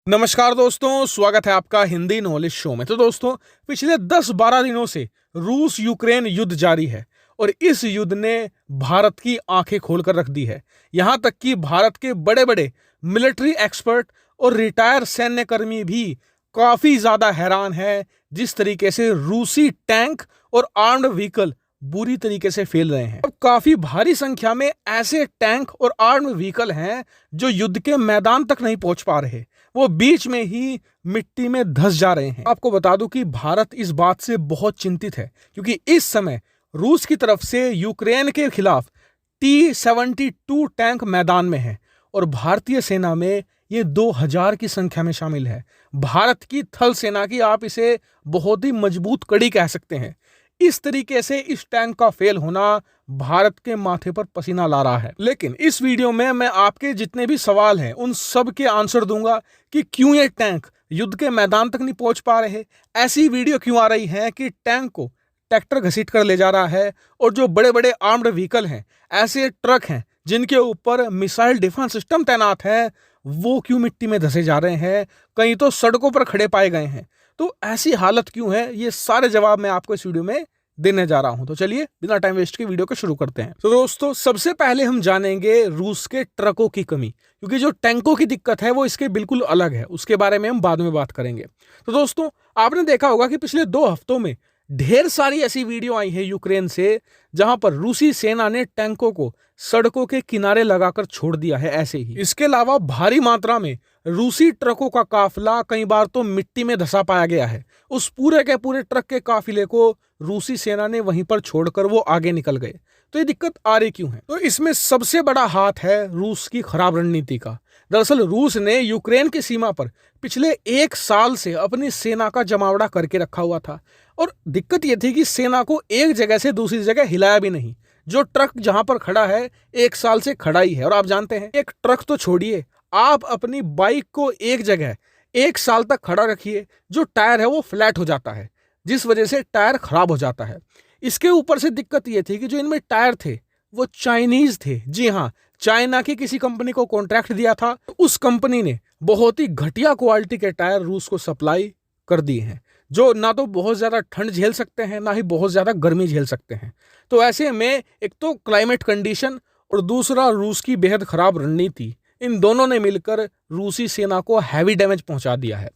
नमस्कार दोस्तों, स्वागत है आपका हिंदी नॉलेज शो में। तो दोस्तों, पिछले 10-12 दिनों से रूस यूक्रेन युद्ध जारी है और इस युद्ध ने भारत की आंखें खोलकर रख दी है। यहां तक कि भारत के बड़े बड़े मिलिट्री एक्सपर्ट और रिटायर सैन्यकर्मी भी काफी ज्यादा हैरान है जिस तरीके से रूसी टैंक और आर्म्ड व्हीकल बुरी तरीके से फैल रहे हैं। अब काफी भारी संख्या में ऐसे टैंक और आर्म्ड व्हीकल हैं जो युद्ध के मैदान तक नहीं पहुंच पा रहे, वो बीच में ही मिट्टी में धंस जा रहे हैं। आपको बता दूं कि भारत इस बात से बहुत चिंतित है क्योंकि इस समय रूस की तरफ से यूक्रेन के खिलाफ T-72 टैंक मैदान में है और भारतीय सेना में ये 2000 की संख्या में शामिल है। भारत की थल सेना की आप इसे बहुत ही मजबूत कड़ी कह सकते हैं। इस तरीके से इस टैंक का फेल होना भारत के माथे पर पसीना ला रहा है। लेकिन इस वीडियो में मैं आपके जितने भी सवाल हैं उन सब के आंसर दूंगा कि क्यों ये टैंक युद्ध के मैदान तक नहीं पहुंच पा रहे, ऐसी वीडियो क्यों आ रही है कि टैंक को ट्रैक्टर घसीट कर ले जा रहा है, और जो बड़े बड़े आर्म्ड व्हीकल हैं, ऐसे ट्रक हैं जिनके ऊपर मिसाइल डिफेंस सिस्टम तैनात है, वो क्यों मिट्टी में धंसे जा रहे हैं, कहीं तो सड़कों पर खड़े पाए गए हैं। तो ऐसी हालत क्यों है, ये सारे जवाब मैं आपको इस वीडियो में देने जा रहा हूं। तो चलिए बिना टाइम वेस्ट के वीडियो को शुरू करते हैं। तो दोस्तों, सबसे पहले हम जानेंगे रूस के ट्रकों की कमी, क्योंकि जो टैंकों की दिक्कत है वो इसके बिल्कुल अलग है, उसके बारे में हम बाद में बात करेंगे। तो दोस्तों, आपने देखा होगा कि पिछले 2 हफ्तों में ढेर सारी ऐसी वीडियो आई है यूक्रेन से जहां पर रूसी सेना ने टैंकों को सड़कों के किनारे लगाकर छोड़ दिया है ऐसे ही। इसके अलावा भारी मात्रा में रूसी ट्रकों का काफिला कई बार तो मिट्टी में धंसा पाया गया है। उस पूरे के पूरे ट्रक के काफिले को रूसी सेना ने वहीं पर छोड़कर वो आगे निकल गए। तो ये दिक्कत आ रही क्यों है? तो इसमें सबसे बड़ा हाथ है रूस की खराब रणनीति का। दरअसल रूस ने यूक्रेन की सीमा पर पिछले 1 साल से अपनी सेना का जमावड़ा करके रखा हुआ था, और दिक्कत यह थी कि सेना को एक जगह से दूसरी जगह हिलाया भी नहीं। जो ट्रक जहां पर खड़ा है 1 साल से खड़ा ही है, और आप जानते हैं एक ट्रक तो छोड़िए, आप अपनी बाइक को एक जगह 1 साल तक खड़ा रखिए, जो टायर है वो फ्लैट हो जाता है, जिस वजह से टायर खराब हो जाता है। इसके ऊपर से दिक्कत यह थी कि जो इनमें टायर थे वो चाइनीज थे। जी हाँ, चाइना की किसी कंपनी को कॉन्ट्रैक्ट दिया था, उस कंपनी ने बहुत ही घटिया क्वालिटी के टायर रूस को सप्लाई कर दिए हैं, जो ना तो बहुत ज्यादा ठंड झेल सकते हैं ना ही बहुत ज्यादा गर्मी झेल सकते हैं। तो ऐसे में एक तो क्लाइमेट कंडीशन और दूसरा रूस की बेहद खराब रणनीति, इन दोनों ने मिलकर रूसी सेना को हैवी डैमेज पहुंचा दिया है।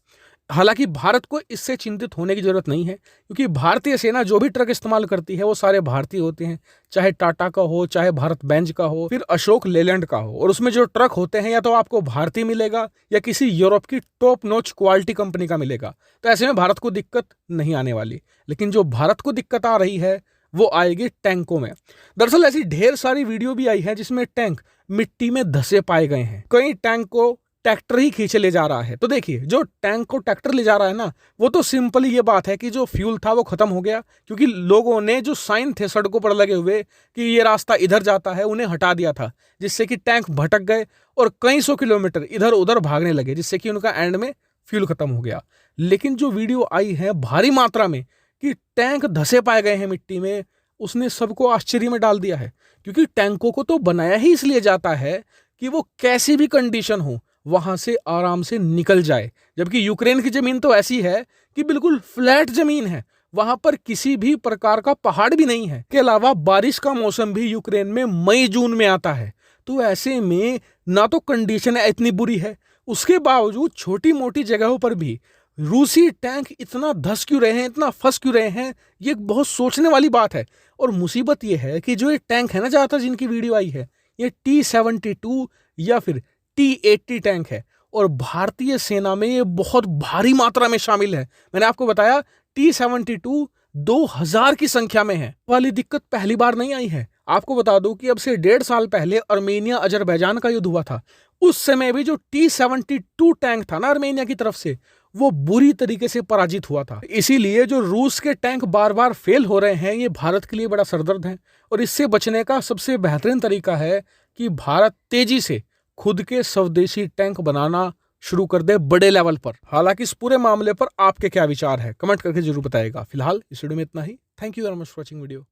हालांकि भारत को इससे चिंतित होने की जरूरत नहीं है, क्योंकि भारतीय सेना जो भी ट्रक इस्तेमाल करती है वो सारे भारतीय होते हैं, चाहे टाटा का हो, चाहे भारत बेंज का हो, फिर अशोक लेलैंड का हो। और उसमें जो ट्रक होते हैं या तो आपको भारतीय मिलेगा या किसी यूरोप की टॉप नॉच क्वालिटी कंपनी का मिलेगा। तो ऐसे में भारत को दिक्कत नहीं आने वाली। लेकिन जो भारत को दिक्कत आ रही है वो आएगी टैंकों में। दरअसल ऐसी ढेर सारी वीडियो भी आई है जिसमें टैंक मिट्टी में धंसे पाए गए हैं। कई टैंक को ट्रैक्टर ही खींचे ले जा रहा है। तो देखिए, जो टैंक को ट्रैक्टर ले जा रहा है ना, वो तो सिंपली ये बात है कि जो फ्यूल था वो खत्म हो गया, क्योंकि लोगों ने जो साइन थे सड़कों पर लगे हुए कि ये रास्ता इधर जाता है, उन्हें हटा दिया था, जिससे कि टैंक भटक गए और कई 100 किलोमीटर इधर उधर भागने लगे, जिससे कि उनका एंड में फ्यूल खत्म हो गया। लेकिन जो वीडियो आई है भारी मात्रा में कि टैंक धंसे पाए गए हैं मिट्टी में, उसने सबको आश्चर्य में डाल दिया है, क्योंकि टैंकों को तो बनाया ही इसलिए जाता है कि वो कैसी भी कंडीशन हो वहां से आराम से निकल जाए। जबकि यूक्रेन की जमीन तो ऐसी है कि बिल्कुल फ्लैट जमीन है, वहां पर किसी भी प्रकार का पहाड़ भी नहीं है। के अलावा बारिश का मौसम भी यूक्रेन में मई जून में आता है। तो ऐसे में ना तो कंडीशन इतनी बुरी है, उसके बावजूद छोटी मोटी जगहों पर भी रूसी टैंक इतना धस क्यों रहे हैं, इतना फंस क्यों रहे हैं, ये बहुत सोचने वाली बात है। और मुसीबत ये है कि जो ये टैंक है ना, ज्यादातर जिनकी वीडियो आई है, ये T-72 या फिर T-80 टैंक है, और भारतीय सेना में ये बहुत भारी मात्रा में शामिल है। मैंने आपको बताया T-72 2000 की संख्या में है। वाली दिक्कत पहली बार नहीं आई है। आपको बता दूं कि अब से 1.5 साल पहले अर्मेनिया अजरबैजान का युद्ध हुआ था। उस समय भी जो T-72 टैंक था ना अर्मेनिया की तरफ से, वो बुरी तरीके से पराजित हुआ था। इसीलिए जो रूस के टैंक बार बार फेल हो रहे हैं, ये भारत के लिए बड़ा सरदर्द है। और इससे बचने का सबसे बेहतरीन तरीका है कि भारत तेजी से खुद के स्वदेशी टैंक बनाना शुरू कर दे बड़े लेवल पर। हालांकि इस पूरे मामले पर आपके क्या विचार है, कमेंट करके जरूर बताइएगा। फिलहाल इस वीडियो में इतना ही। Thank you very much for watching video.